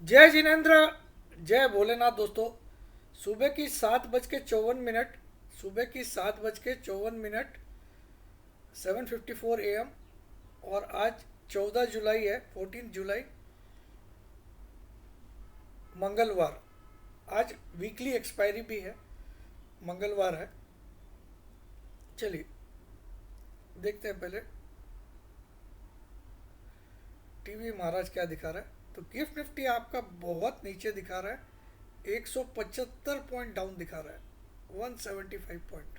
जय जिनेन्द्र। जय भोलेनाथ दोस्तों। सुबह की 7:54 सुबह की 7:54 7:54 AM। और आज 14 जुलाई है, 14 जुलाई, मंगलवार। आज वीकली एक्सपायरी भी है, मंगलवार है। चलिए देखते हैं पहले टीवी महाराज क्या दिखा रहा है। तो गिफ्ट निफ्टी आपका बहुत नीचे दिखा रहा है, 175 पॉइंट डाउन दिखा रहा है, 175 पॉइंट।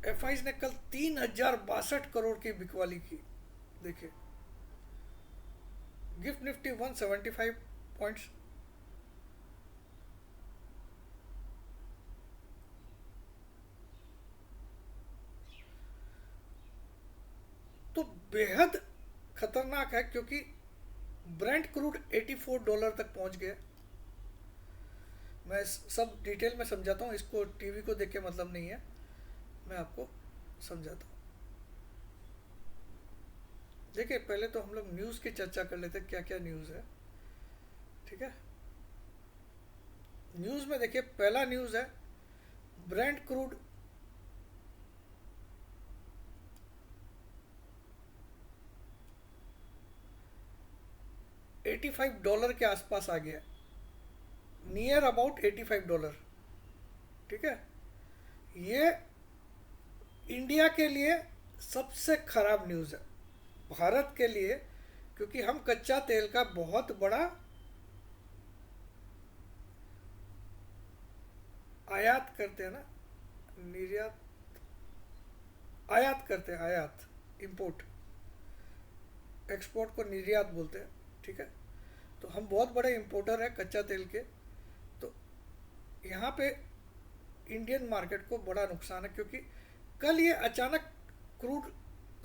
एफआईज ने कल 3062 करोड़ की बिकवाली की। देखिए, गिफ्ट निफ्टी 175 पॉइंट्स। तो बेहद खतरनाक है, क्योंकि ब्रेंट क्रूड $84 तक पहुंच गया। मैं सब डिटेल में समझाता हूँ, इसको टीवी को देख के मतलब नहीं है, मैं आपको समझाता हूँ। देखिए, पहले तो हम लोग न्यूज़ की चर्चा कर लेते हैं, क्या क्या न्यूज़ है। ठीक है। न्यूज़ में देखिए, पहला न्यूज़ है ब्रेंट क्रूड 85 डॉलर के आसपास आ गया, नियर अबाउट $85। ठीक है। ये इंडिया के लिए सबसे खराब न्यूज़ है, भारत के लिए, क्योंकि हम कच्चा तेल का बहुत बड़ा आयात करते हैं ना, निर्यात, आयात करते हैं, आयात, इंपोर्ट। एक्सपोर्ट को निर्यात बोलते हैं। ठीक है। तो हम बहुत बड़े इंपोर्टर हैं कच्चा तेल के। तो यहाँ पे इंडियन मार्केट को बड़ा नुकसान है, क्योंकि कल ये अचानक क्रूड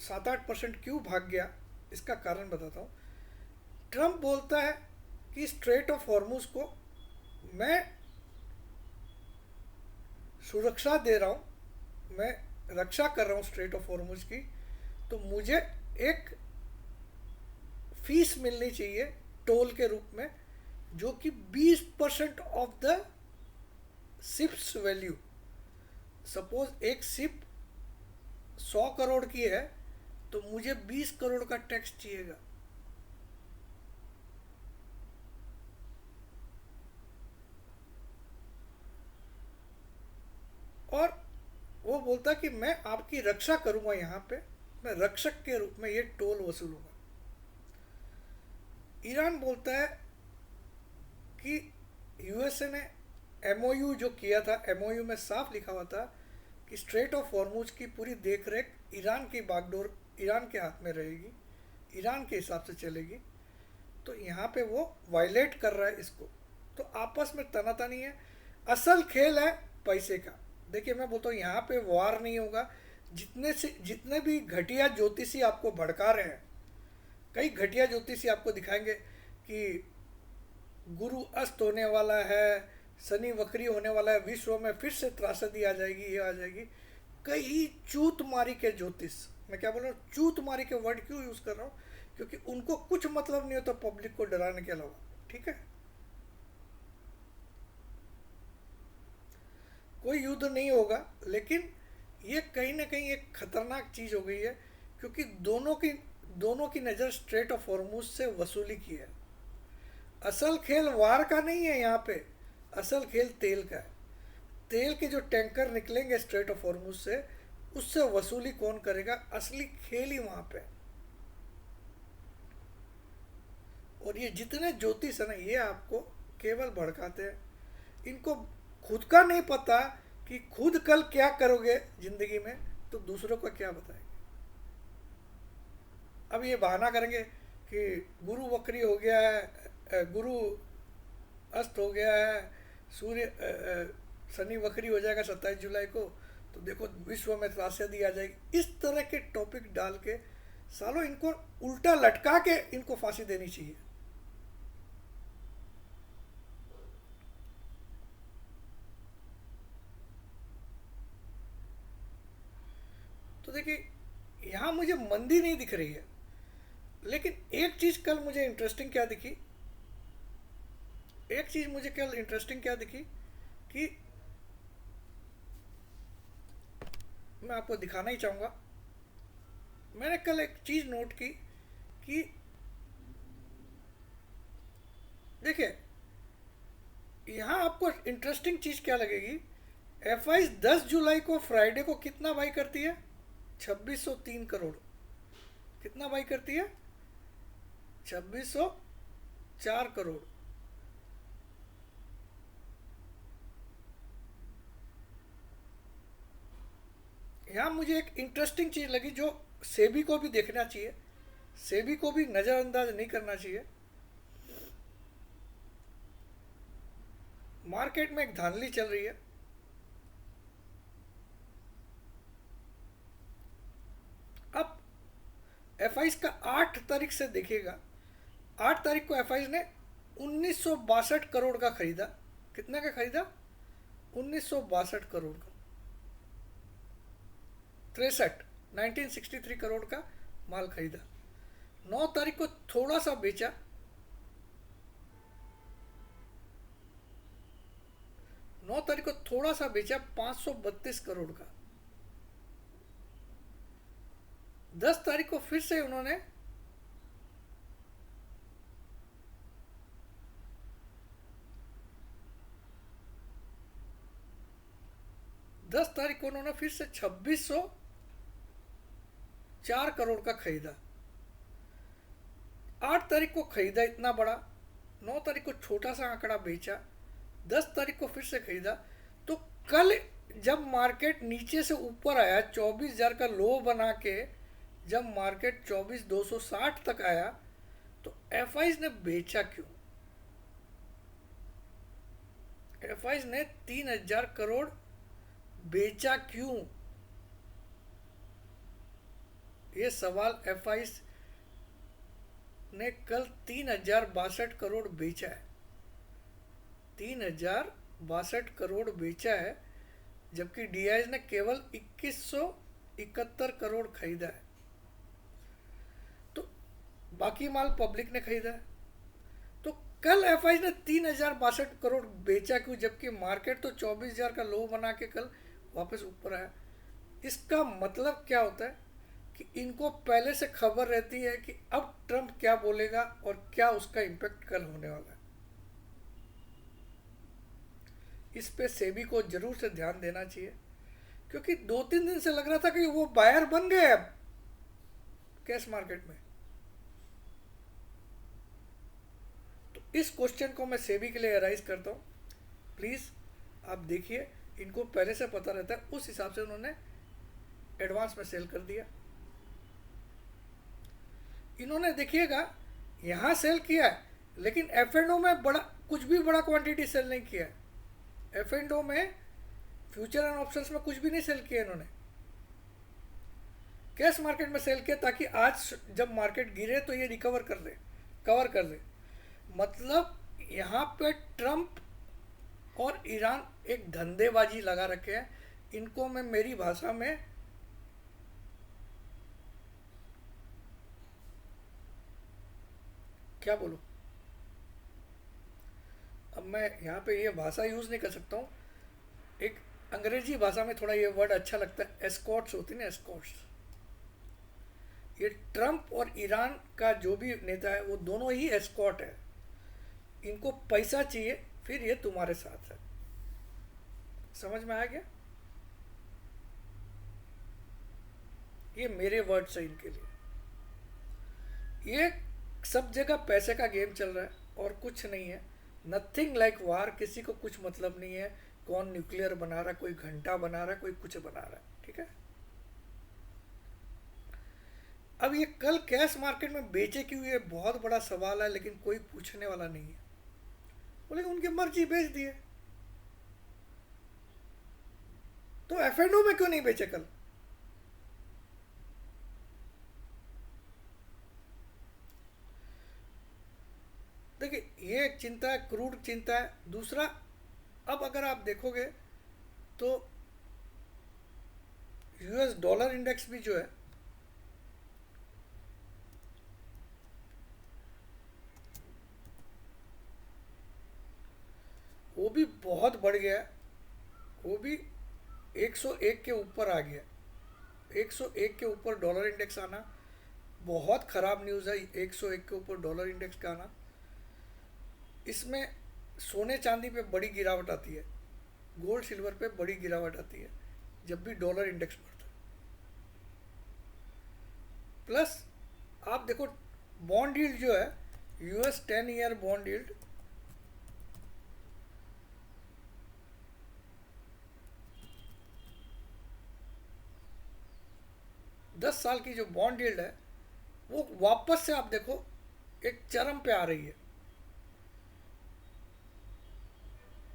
7-8% क्यों भाग गया, इसका कारण बताता हूँ। ट्रम्प बोलता है कि स्ट्रेट ऑफ हॉर्मुज को मैं सुरक्षा दे रहा हूँ, मैं रक्षा कर रहा हूँ स्ट्रेट ऑफ हॉर्मुज की। तो मुझे एक फीस मिलनी चाहिए टोल के रूप में, जो कि 20% of the ships value. Suppose एक शिप 100 करोड़ की है, तो मुझे 20 करोड़ का टैक्स चाहिएगा। और वो बोलता कि मैं आपकी रक्षा करूंगा, यहाँ पे मैं रक्षक के रूप में ये टोल वसूलूंगा। ईरान बोलता है कि यूएसए ने एमओयू जो किया था, एमओयू में साफ लिखा हुआ था कि स्ट्रेट ऑफ हॉर्मुज की पूरी देख रेख ईरान की बागडोर ईरान के हाथ में रहेगी, ईरान के हिसाब से चलेगी। तो यहाँ पे वो वायलेट कर रहा है इसको। तो आपस में तनातनी है, असल खेल है पैसे का। देखिए, मैं बोलता हूँ यहाँ पे वार नहीं होगा। जितने भी घटिया ज्योतिषी आपको भड़का रहे हैं, कई घटिया ज्योतिषी आपको दिखाएंगे कि गुरु अस्त होने वाला है, शनि वक्री होने वाला है, विश्व में फिर से त्रासदी आ जाएगी, ये आ जाएगी। कई चूत मारी के ज्योतिष, मैं क्या बोल रहा हूँ, चूत मारी के वर्ड क्यों यूज़ कर रहा हूँ, क्योंकि उनको कुछ मतलब नहीं होता पब्लिक को डराने के अलावा। ठीक है। कोई युद्ध नहीं होगा, लेकिन ये कहीं ना कहीं एक खतरनाक चीज़ हो गई है, क्योंकि दोनों की नज़र स्ट्रेट ऑफ हॉर्मुज से वसूली की है। असल खेल वार का नहीं है यहाँ पे, असल खेल तेल का है। तेल के जो टैंकर निकलेंगे स्ट्रेट ऑफ हॉर्मुज से, उससे वसूली कौन करेगा, असली खेल ही वहाँ पे। और ये जितने ज्योतिष है ना, ये आपको केवल भड़काते हैं। इनको खुद का नहीं पता कि खुद कल क्या करोगे जिंदगी में, तो दूसरों को क्या बताएंगे। अब ये बहाना करेंगे कि गुरु वक्री हो गया है, गुरु अस्त हो गया है, सूर्य शनि वक्री हो जाएगा 27 जुलाई को, तो देखो विश्व में त्रासदी आ जाएगी। इस तरह के टॉपिक डाल के सालों इनको उल्टा लटका के इनको फांसी देनी चाहिए। तो देखिए, यहाँ मुझे मंदी नहीं दिख रही है, लेकिन एक चीज कल मुझे इंटरेस्टिंग क्या दिखी, एक चीज मुझे कल इंटरेस्टिंग क्या दिखी कि मैं आपको दिखाना ही चाहूंगा। मैंने कल एक चीज नोट की कि देखिए, यहाँ आपको इंटरेस्टिंग चीज क्या लगेगी, एफ आई 10 जुलाई को फ्राइडे को कितना बाई करती है, 2603 करोड़। कितना बाई करती है, 2604 करोड़। यहाँ मुझे एक इंटरेस्टिंग चीज लगी जो सेबी को भी देखना चाहिए, सेबी को भी नज़रअंदाज नहीं करना चाहिए। मार्केट में एक धांधली चल रही है। अब एफ का 8 तारीख से देखिएगा, 8 तारीख को एफ ने 1962 करोड़ का खरीदा। कितना का खरीदा, 1962 करोड़ का, 1963 करोड़ का माल खरीदा। 9 तारीख को थोड़ा सा बेचा, 9 तारीख को थोड़ा सा बेचा 532 करोड़ का। 10 तारीख को फिर से उन्होंने 10 तारीख को उन्होंने फिर से 2604 करोड़ का खरीदा। 8 तारीख को खरीदा इतना बड़ा, 9 तारीख को छोटा सा आंकड़ा बेचा, 10 तारीख को फिर से खरीदा। तो कल जब मार्केट नीचे से ऊपर आया 24,000 का लो बना के, जब मार्केट 24,260 तक आया, तो एफ ने बेचा क्यों, एफ ने 3,000 करोड़ बेचा क्यों, ये सवाल एफ ने कल 3,062 करोड़ बेचा है, 3,062 करोड़ बेचा है, जबकि डी ने केवल 2,171 करोड़ खरीदा है। तो बाकी माल पब्लिक ने खरीदा है। तो कल एफ ने 3,062 करोड़ बेचा क्यों, जबकि मार्केट तो 24,000 का लो बना के कल वापस ऊपर आया। इसका मतलब क्या होता है कि इनको पहले से खबर रहती है कि अब ट्रंप क्या बोलेगा और क्या उसका इम्पैक्ट कल होने वाला है। इस पे सेबी को जरूर से ध्यान देना चाहिए, क्योंकि 2-3 दिन से लग रहा था कि वो बायर बन गए अब कैश मार्केट में। तो इस क्वेश्चन को मैं सेबी के लिए राइज करता हूँ। प्लीज़ आप देखिए, इनको पहले से पता रहता है, उस हिसाब से उन्होंने एडवांस में सेल कर दिया। इन्होंने देखिएगा यहाँ सेल किया है, लेकिन एफ एंड ओ में बड़ा कुछ भी बड़ा क्वांटिटी सेल नहीं किया है। एफ एंड ओ में फ्यूचर एंड ऑप्शंस में कुछ भी नहीं सेल किया इन्होंने, कैश मार्केट में सेल किया, ताकि आज जब मार्केट गिरे तो ये रिकवर कर ले, कवर कर ले। मतलब यहाँ पे ट्रंप और ईरान एक धंधेबाजी लगा रखे हैं। इनको मैं मेरी भाषा में क्या बोलूँ, अब मैं यहाँ पे ये भाषा यूज़ नहीं कर सकता हूँ। एक अंग्रेजी भाषा में थोड़ा ये वर्ड अच्छा लगता है, एस्कॉर्ट्स होती है ना, एस्कॉर्ट्स। ये ट्रंप और ईरान का जो भी नेता है वो दोनों ही एस्कॉर्ट है। इनको पैसा चाहिए, फिर ये तुम्हारे साथ है। समझ में आ गया, ये मेरे वर्ड्स है इनके लिए। ये सब जगह पैसे का गेम चल रहा है और कुछ नहीं है। नथिंग लाइक वार, किसी को कुछ मतलब नहीं है कौन न्यूक्लियर बना रहा है, कोई घंटा बना रहा है, कोई कुछ बना रहा है, ठीक है। अब ये कल कैश मार्केट में बेचे क्यों, ये बहुत बड़ा सवाल है, लेकिन कोई पूछने वाला नहीं है। बोले उनकी मर्जी, बेच दिए। तो एफ एंड ओ में क्यों नहीं बेचे कल, देखिए ये एक चिंता है, क्रूड चिंता है। दूसरा, अब अगर आप देखोगे तो यूएस डॉलर इंडेक्स भी जो है वो भी बहुत बढ़ गया है, वो भी 101 के ऊपर आ गया। 101 के ऊपर डॉलर इंडेक्स आना बहुत ख़राब न्यूज़ है। 101 के ऊपर डॉलर इंडेक्स का आना, इसमें सोने चांदी पे बड़ी गिरावट आती है, गोल्ड सिल्वर पे बड़ी गिरावट आती है जब भी डॉलर इंडेक्स बढ़ता है। प्लस आप देखो बॉन्ड यील्ड जो है, यूएस 10 ईयर बॉन्ड यील्ड 10 साल की जो बॉन्ड यील्ड है वो वापस से आप देखो एक चरम पे आ रही है।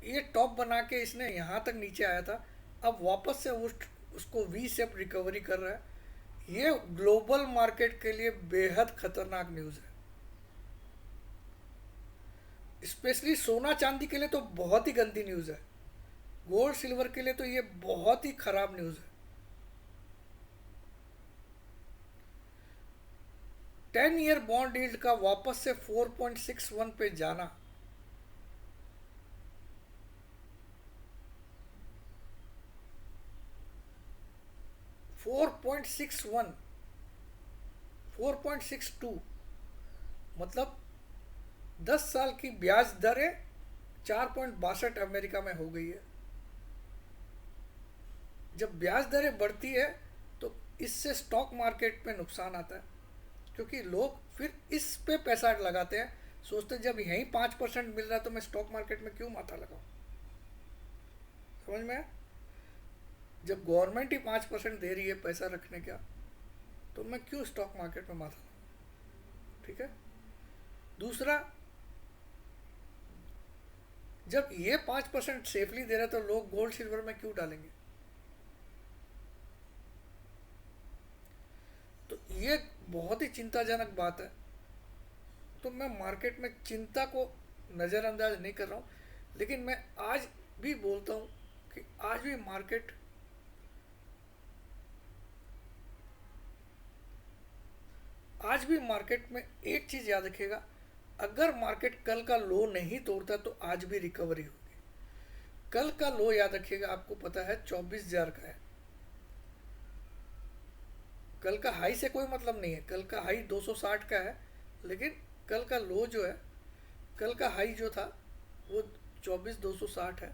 ये टॉप बना के इसने यहाँ तक नीचे आया था, अब वापस से उसको वी शेप रिकवरी कर रहा है। ये ग्लोबल मार्केट के लिए बेहद खतरनाक न्यूज़ है। स्पेशली सोना चांदी के लिए तो बहुत ही गंदी न्यूज़ है, गोल्ड सिल्वर के लिए तो ये बहुत ही खराब न्यूज़ है। 10 ईयर बॉन्ड यील्ड का वापस से 4.61 पे जाना, फोर पॉइंट सिक्स वन 4.62, मतलब 10 साल की ब्याज दरें 4.62 अमेरिका में हो गई है। जब ब्याज दरें बढ़ती है तो इससे स्टॉक मार्केट में नुकसान आता है, क्योंकि लोग फिर इस पे पैसा लगाते हैं, सोचते हैं जब यहीं 5% मिल रहा है तो मैं स्टॉक मार्केट में क्यों माथा लगाऊं। समझ में आया? जब गवर्नमेंट ही 5% दे रही है पैसा रखने का, तो मैं क्यों स्टॉक मार्केट में माथा लगाऊं। ठीक है। दूसरा, जब ये 5% सेफली दे रहा है तो लोग गोल्ड सिल्वर में क्यों डालेंगे। तो ये बहुत ही चिंताजनक बात है। तो मैं मार्केट में चिंता को नज़रअंदाज नहीं कर रहा हूँ, लेकिन मैं आज भी बोलता हूँ कि आज भी मार्केट में एक चीज़ याद रखिएगा, अगर मार्केट कल का लो नहीं तोड़ता तो आज भी रिकवरी होगी। कल का लो याद रखिएगा, आपको पता है 24,000 का है। कल का हाई से कोई मतलब नहीं है, कल का हाई 260 का है, लेकिन कल का लो जो है, कल का हाई जो था वो 24,260 है,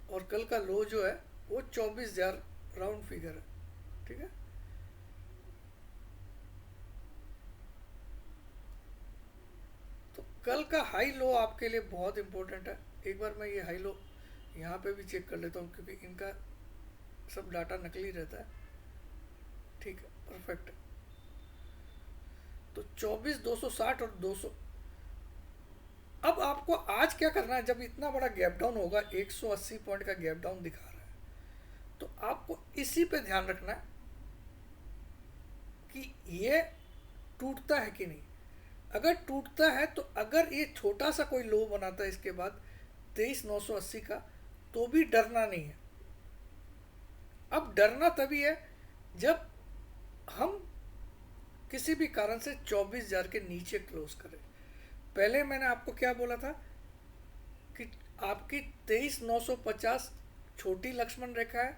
और कल का लो जो है वो 24,000 राउंड फिगर है। ठीक है। तो कल का हाई लो आपके लिए बहुत इंपॉर्टेंट है। एक बार मैं ये हाई लो यहाँ पे भी चेक कर लेता हूँ, क्योंकि इनका सब डाटा नकली रहता है। ठीक है, परफेक्ट है। तो 24,260 और 200। अब आपको आज क्या करना है, जब इतना बड़ा गैप डाउन होगा, 180 पॉइंट का गैप डाउन दिखा रहा है, तो आपको इसी पे ध्यान रखना है कि ये टूटता है कि नहीं। अगर टूटता है तो अगर ये छोटा सा कोई लो बनाता है इसके बाद 23,980 का, तो भी डरना नहीं है। अब डरना तभी है जब हम किसी भी कारण से 24,000 के नीचे क्लोज करें। पहले मैंने आपको क्या बोला था कि आपकी 23,950 छोटी लक्ष्मण रेखा है,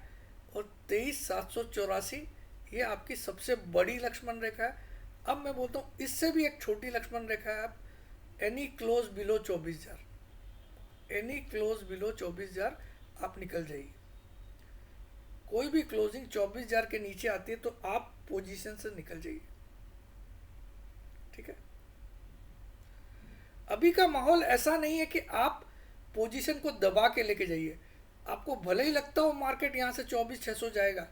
और 23,784 ये आपकी सबसे बड़ी लक्ष्मण रेखा है। अब मैं बोलता हूँ इससे भी एक छोटी लक्ष्मण रेखा है, आप any close below 24,000, any close below 24,000 आप निकल जाइए। कोई भी क्लोजिंग 24,000 के नीचे आती है तो आप पोजीशन से निकल जाइए। ठीक है। अभी का माहौल ऐसा नहीं है कि आप पोजीशन को दबा के लेके जाइए। आपको भले ही लगता हो मार्केट यहाँ से 24,600 जाएगा,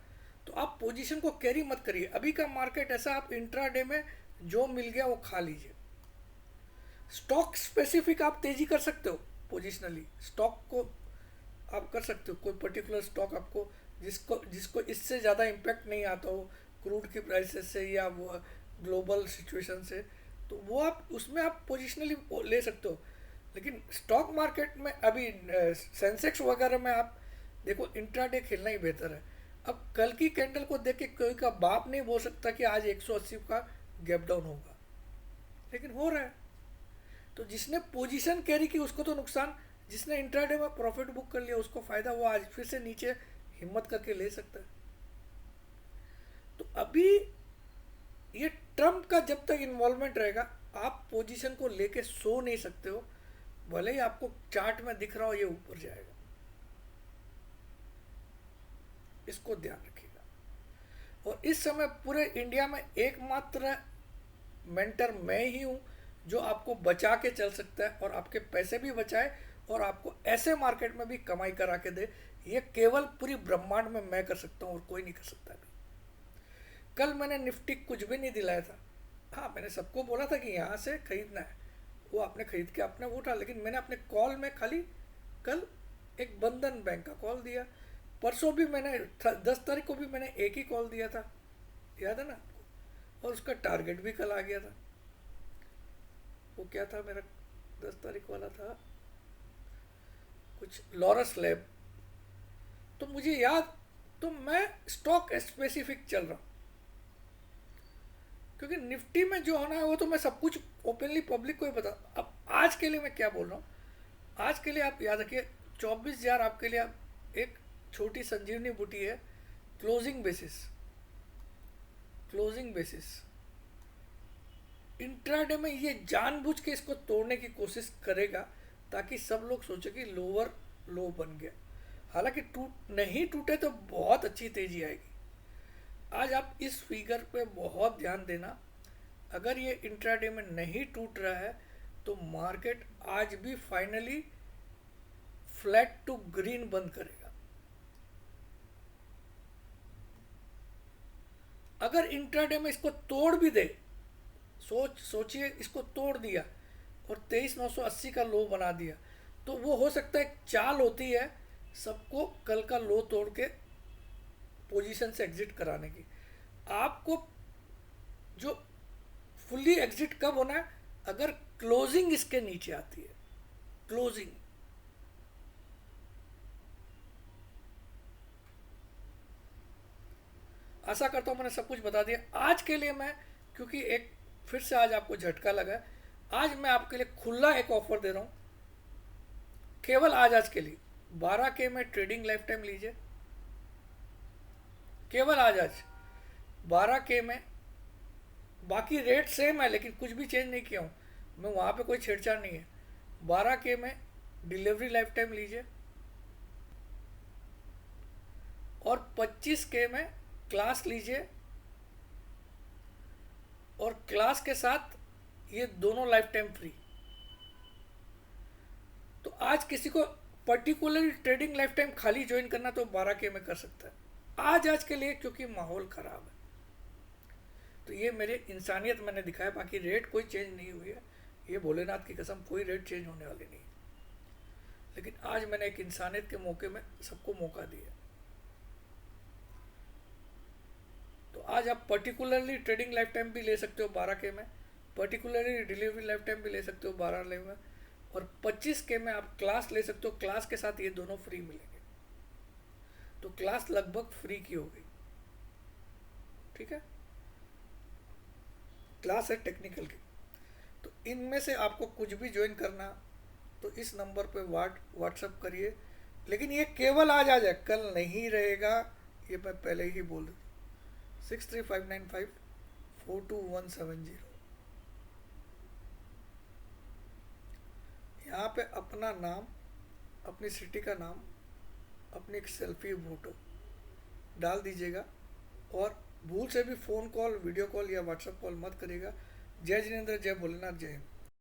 तो आप पोजीशन को कैरी मत करिए। अभी का मार्केट ऐसा, आप इंट्राडे में जो मिल गया वो खा लीजिए। स्टॉक स्पेसिफिक आप तेजी कर सकते हो, पोजिशनली स्टॉक को आप कर सकते हो। कोई पर्टिकुलर स्टॉक आपको जिसको जिसको इससे ज़्यादा इम्पैक्ट नहीं आता हो क्रूड की प्राइसेस से या वो ग्लोबल सिचुएशन से, तो वो आप उसमें आप पोजिशनली ले सकते हो। लेकिन स्टॉक मार्केट में अभी सेंसेक्स वगैरह में आप देखो, इंट्राडे खेलना ही बेहतर है। अब कल की कैंडल को देख के कोई का बाप नहीं बोल सकता कि आज 180 का गैप डाउन होगा, लेकिन हो रहा है। तो जिसने पोजीशन कैरी की उसको तो नुकसान, जिसने इंट्राडे में प्रॉफिट बुक कर लिया उसको फायदा, वो आज फिर से नीचे हिम्मत करके ले सकता है। तो अभी ये ट्रम्प का जब तक इन्वॉल्वमेंट रहेगा आप पोजीशन को लेके सो नहीं सकते हो, भले ही आपको चार्ट में दिख रहा हो ये ऊपर जाएगा। इसको ध्यान रखिएगा। और इस समय पूरे इंडिया में एकमात्र मेंटर मैं ही हूं जो आपको बचा के चल सकता है और आपके पैसे भी बचाए और आपको ऐसे मार्केट में भी कमाई करा के दे। ये केवल पूरी ब्रह्मांड में मैं कर सकता हूं और कोई नहीं कर सकता अभी। कल मैंने निफ्टी कुछ भी नहीं दिलाया था। हाँ, मैंने सबको बोला था कि यहाँ से खरीदना है, वो आपने खरीद के आपने वो उठा, लेकिन मैंने अपने कॉल में खाली कल एक बंधन बैंक का कॉल दिया, परसों भी मैंने 10 तारीख को भी मैंने एक ही कॉल दिया था, याद है ना, और उसका टारगेट भी कल आ गया था। वो क्या था मेरा 10 तारीख वाला था, कुछ लॉरस लैब। तो मुझे याद, तो मैं स्टॉक स्पेसिफिक चल रहा हूँ, क्योंकि निफ्टी में जो होना है वो तो मैं सब कुछ ओपनली पब्लिक को ही बता। अब आज के लिए मैं क्या बोल रहा हूँ, आज के लिए आप याद रखिए 24,000 आपके लिए आप एक छोटी संजीवनी बूटी है। Closing basis, closing basis intraday में ये जानबूझ के इसको तोड़ने की कोशिश करेगा ताकि सब लोग सोचे कि लोअर लो बन गया। हालांकि नहीं टूटे तो बहुत अच्छी तेजी आएगी। आज आप इस फिगर पे बहुत ध्यान देना, अगर ये इंट्राडे में नहीं टूट रहा है तो मार्केट आज भी फाइनली फ्लैट टू ग्रीन बंद करेगा। अगर इंट्राडे में इसको तोड़ भी दे, सोचिए इसको तोड़ दिया और 23,980 का लो बना दिया, तो वो हो सकता है चाल होती है सबको कल का लो तोड़ के पोजीशन से एग्जिट कराने की। आपको जो फुल्ली एग्जिट कब होना है, अगर क्लोजिंग इसके नीचे आती है, क्लोजिंग। आशा करता हूं मैंने सब कुछ बता दिया आज के लिए। मैं क्योंकि एक फिर से आज आपको झटका लगा है, आज मैं आपके लिए खुला एक ऑफर दे रहा हूं, केवल आज के लिए 12K में ट्रेडिंग लाइफ टाइम लीजिए, केवल आज 12K में। बाकी रेट सेम है लेकिन कुछ भी चेंज नहीं किया हूँ मैं, वहाँ पे कोई छेड़छाड़ नहीं है। 12K में डिलीवरी लाइफ टाइम लीजिए और 25K में क्लास लीजिए, और क्लास के साथ ये दोनों लाइफ टाइम फ्री। तो आज किसी को पर्टिकुलरली ट्रेडिंग लाइफ टाइम खाली ज्वाइन करना तो 12K में कर सकता है आज के लिए, क्योंकि माहौल खराब है। तो ये मेरे इंसानियत मैंने दिखाया, बाकी रेट कोई चेंज नहीं हुई है, ये भोलेनाथ की कसम कोई रेट चेंज होने वाली नहीं। लेकिन आज मैंने एक इंसानियत के मौके में सबको मौका दिया। तो आज आप पर्टिकुलरली ट्रेडिंग लाइफ टाइम भी ले सकते हो 12K में, पर्टिकुलरली डिलीवरी लाइफ टाइम भी ले सकते हो 12 में, और 25K में आप क्लास ले सकते हो, क्लास के साथ ये दोनों फ्री मिलेंगे। तो क्लास लगभग फ्री की हो गई, ठीक है। क्लास है टेक्निकल की। तो इनमें से आपको कुछ भी ज्वाइन करना तो इस नंबर पे व्हाट्सअप करिए, लेकिन ये केवल आज आ जाए, कल नहीं रहेगा, ये मैं पहले ही बोल दूँ। 6359542170 यहाँ पे अपना नाम, अपनी सिटी का नाम, अपनी एक सेल्फी फोटो डाल दीजिएगा, और भूल से भी फ़ोन कॉल, वीडियो कॉल या व्हाट्सएप कॉल मत करिएगा। जय जिनेंद्र, जय भोलेनाथ, जय हिंद।